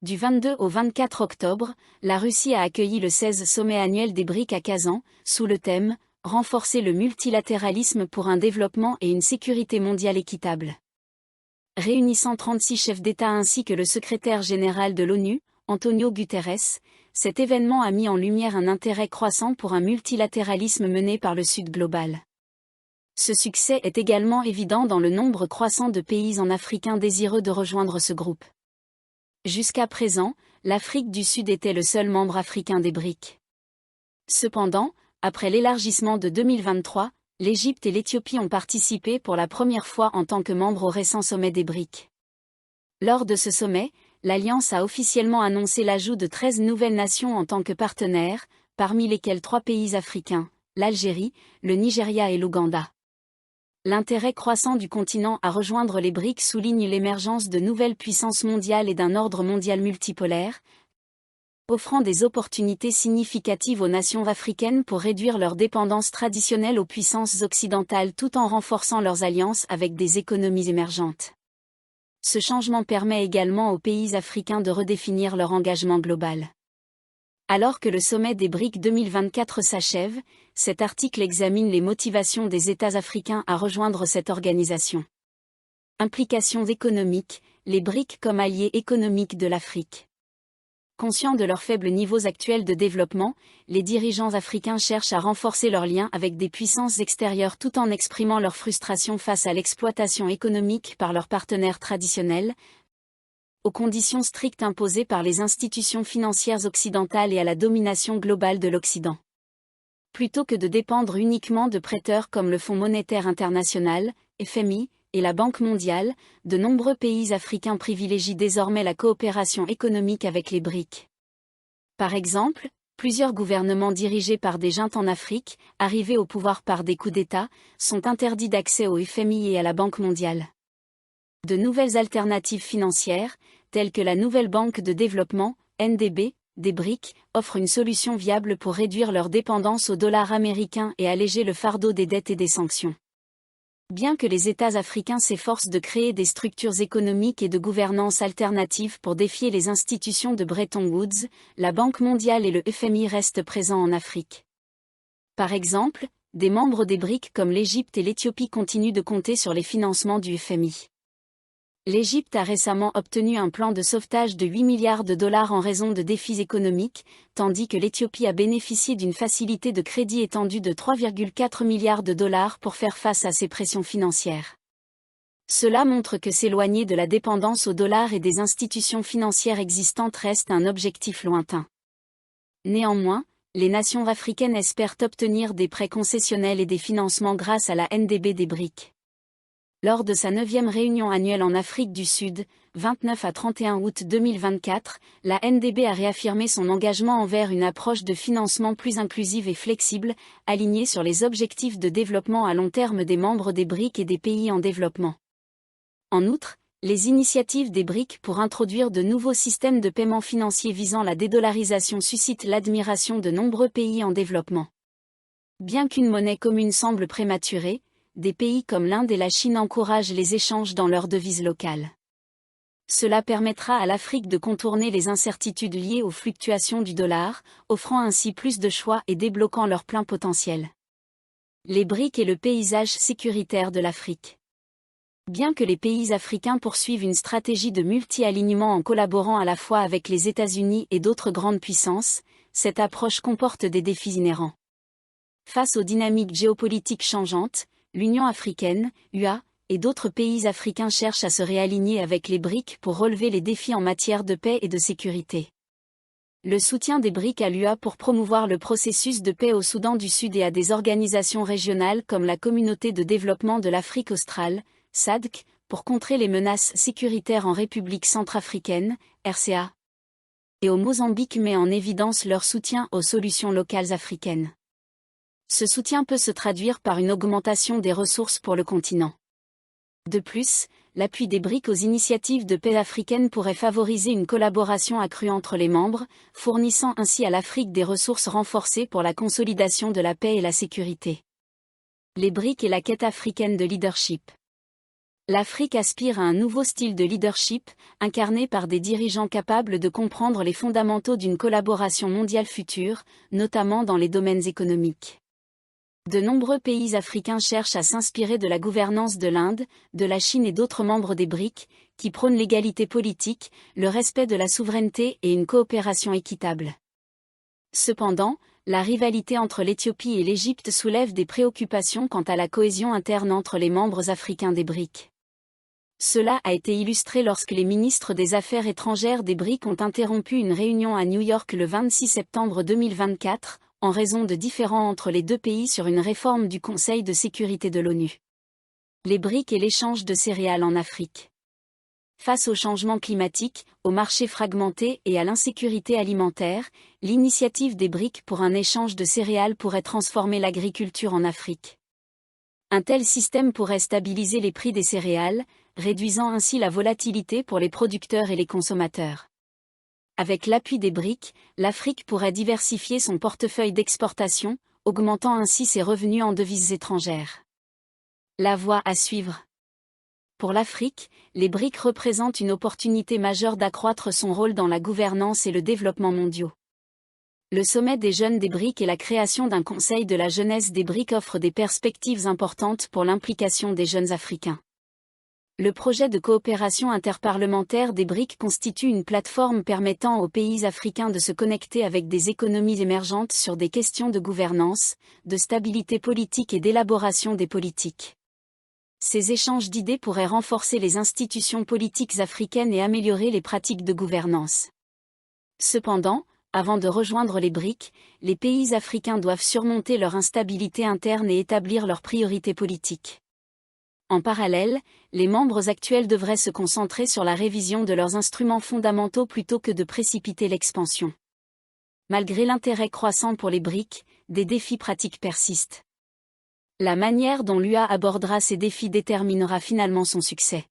Du 22 au 24 octobre, la Russie a accueilli le 16 sommet annuel des BRIC à Kazan, sous le thème « Renforcer le multilatéralisme pour un développement et une sécurité mondiale équitable ». Réunissant 36 chefs d'État ainsi que le secrétaire général de l'ONU, Antonio Guterres, cet événement a mis en lumière un intérêt croissant pour un multilatéralisme mené par le Sud global. Ce succès est également évident dans le nombre croissant de pays en africains désireux de rejoindre ce groupe. Jusqu'à présent, l'Afrique du Sud était le seul membre africain des BRIC. Cependant, après l'élargissement de 2023, l'Égypte et l'Éthiopie ont participé pour la première fois en tant que membres au récent sommet des BRIC. Lors de ce sommet, l'Alliance a officiellement annoncé l'ajout de 13 nouvelles nations en tant que partenaires, parmi lesquelles 3 pays africains, l'Algérie, le Nigeria et l'Ouganda. L'intérêt croissant du continent à rejoindre les BRIC souligne l'émergence de nouvelles puissances mondiales et d'un ordre mondial multipolaire, offrant des opportunités significatives aux nations africaines pour réduire leur dépendance traditionnelle aux puissances occidentales tout en renforçant leurs alliances avec des économies émergentes. Ce changement permet également aux pays africains de redéfinir leur engagement global. Alors que le sommet des BRIC 2024 s'achève, cet article examine les motivations des États africains à rejoindre cette organisation. Implications économiques, les BRIC comme alliés économiques de l'Afrique. Conscients de leurs faibles niveaux actuels de développement, les dirigeants africains cherchent à renforcer leurs liens avec des puissances extérieures tout en exprimant leur frustration face à l'exploitation économique par leurs partenaires traditionnels, aux conditions strictes imposées par les institutions financières occidentales et à la domination globale de l'Occident. Plutôt que de dépendre uniquement de prêteurs comme le Fonds monétaire international, FMI, et la Banque mondiale, de nombreux pays africains privilégient désormais la coopération économique avec les BRIC. Par exemple, plusieurs gouvernements dirigés par des juntes en Afrique, arrivés au pouvoir par des coups d'État, sont interdits d'accès au FMI et à la Banque mondiale. De nouvelles alternatives financières, telles que la Nouvelle Banque de Développement, NDB, des BRIC, offrent une solution viable pour réduire leur dépendance au dollar américain et alléger le fardeau des dettes et des sanctions. Bien que les États africains s'efforcent de créer des structures économiques et de gouvernance alternatives pour défier les institutions de Bretton Woods, la Banque mondiale et le FMI restent présents en Afrique. Par exemple, des membres des BRIC comme l'Égypte et l'Éthiopie continuent de compter sur les financements du FMI. L'Égypte a récemment obtenu un plan de sauvetage de 8 milliards de dollars en raison de défis économiques, tandis que l'Éthiopie a bénéficié d'une facilité de crédit étendue de 3,4 milliards de dollars pour faire face à ces pressions financières. Cela montre que s'éloigner de la dépendance au dollar et des institutions financières existantes reste un objectif lointain. Néanmoins, les nations africaines espèrent obtenir des prêts concessionnels et des financements grâce à la NDB des BRIC. Lors de sa 9e réunion annuelle en Afrique du Sud, 29 à 31 août 2024, la NDB a réaffirmé son engagement envers une approche de financement plus inclusive et flexible, alignée sur les objectifs de développement à long terme des membres des BRIC et des pays en développement. En outre, les initiatives des BRIC pour introduire de nouveaux systèmes de paiement financier visant la dédollarisation suscitent l'admiration de nombreux pays en développement. Bien qu'une monnaie commune semble prématurée, des pays comme l'Inde et la Chine encouragent les échanges dans leurs devises locales. Cela permettra à l'Afrique de contourner les incertitudes liées aux fluctuations du dollar, offrant ainsi plus de choix et débloquant leur plein potentiel. Les BRIC et le paysage sécuritaire de l'Afrique. Bien que les pays africains poursuivent une stratégie de multi-alignement en collaborant à la fois avec les États-Unis et d'autres grandes puissances, cette approche comporte des défis inhérents. Face aux dynamiques géopolitiques changeantes, l'Union africaine, UA, et d'autres pays africains cherchent à se réaligner avec les BRIC pour relever les défis en matière de paix et de sécurité. Le soutien des BRIC à l'UA pour promouvoir le processus de paix au Soudan du Sud et à des organisations régionales comme la Communauté de développement de l'Afrique australe, SADC, pour contrer les menaces sécuritaires en République centrafricaine, RCA. Et au Mozambique met en évidence leur soutien aux solutions locales africaines. Ce soutien peut se traduire par une augmentation des ressources pour le continent. De plus, l'appui des BRIC aux initiatives de paix africaines pourrait favoriser une collaboration accrue entre les membres, fournissant ainsi à l'Afrique des ressources renforcées pour la consolidation de la paix et la sécurité. Les BRIC et la quête africaine de leadership. L'Afrique aspire à un nouveau style de leadership, incarné par des dirigeants capables de comprendre les fondamentaux d'une collaboration mondiale future, notamment dans les domaines économiques. De nombreux pays africains cherchent à s'inspirer de la gouvernance de l'Inde, de la Chine et d'autres membres des BRIC, qui prônent l'égalité politique, le respect de la souveraineté et une coopération équitable. Cependant, la rivalité entre l'Éthiopie et l'Égypte soulève des préoccupations quant à la cohésion interne entre les membres africains des BRIC. Cela a été illustré lorsque les ministres des Affaires étrangères des BRIC ont interrompu une réunion à New York le 26 septembre 2024, en raison de différends entre les deux pays sur une réforme du Conseil de sécurité de l'ONU. Les BRIC et l'échange de céréales en Afrique. Face au changement climatique, au marché fragmenté et à l'insécurité alimentaire, l'initiative des BRIC pour un échange de céréales pourrait transformer l'agriculture en Afrique. Un tel système pourrait stabiliser les prix des céréales, réduisant ainsi la volatilité pour les producteurs et les consommateurs. Avec l'appui des BRIC, l'Afrique pourrait diversifier son portefeuille d'exportation, augmentant ainsi ses revenus en devises étrangères. La voie à suivre. Pour l'Afrique, les BRIC représentent une opportunité majeure d'accroître son rôle dans la gouvernance et le développement mondiaux. Le sommet des jeunes des BRIC et la création d'un conseil de la jeunesse des BRIC offrent des perspectives importantes pour l'implication des jeunes Africains. Le projet de coopération interparlementaire des BRIC constitue une plateforme permettant aux pays africains de se connecter avec des économies émergentes sur des questions de gouvernance, de stabilité politique et d'élaboration des politiques. Ces échanges d'idées pourraient renforcer les institutions politiques africaines et améliorer les pratiques de gouvernance. Cependant, avant de rejoindre les BRIC, les pays africains doivent surmonter leur instabilité interne et établir leurs priorités politiques. En parallèle, les membres actuels devraient se concentrer sur la révision de leurs instruments fondamentaux plutôt que de précipiter l'expansion. Malgré l'intérêt croissant pour les BRIC, des défis pratiques persistent. La manière dont l'UA abordera ces défis déterminera finalement son succès.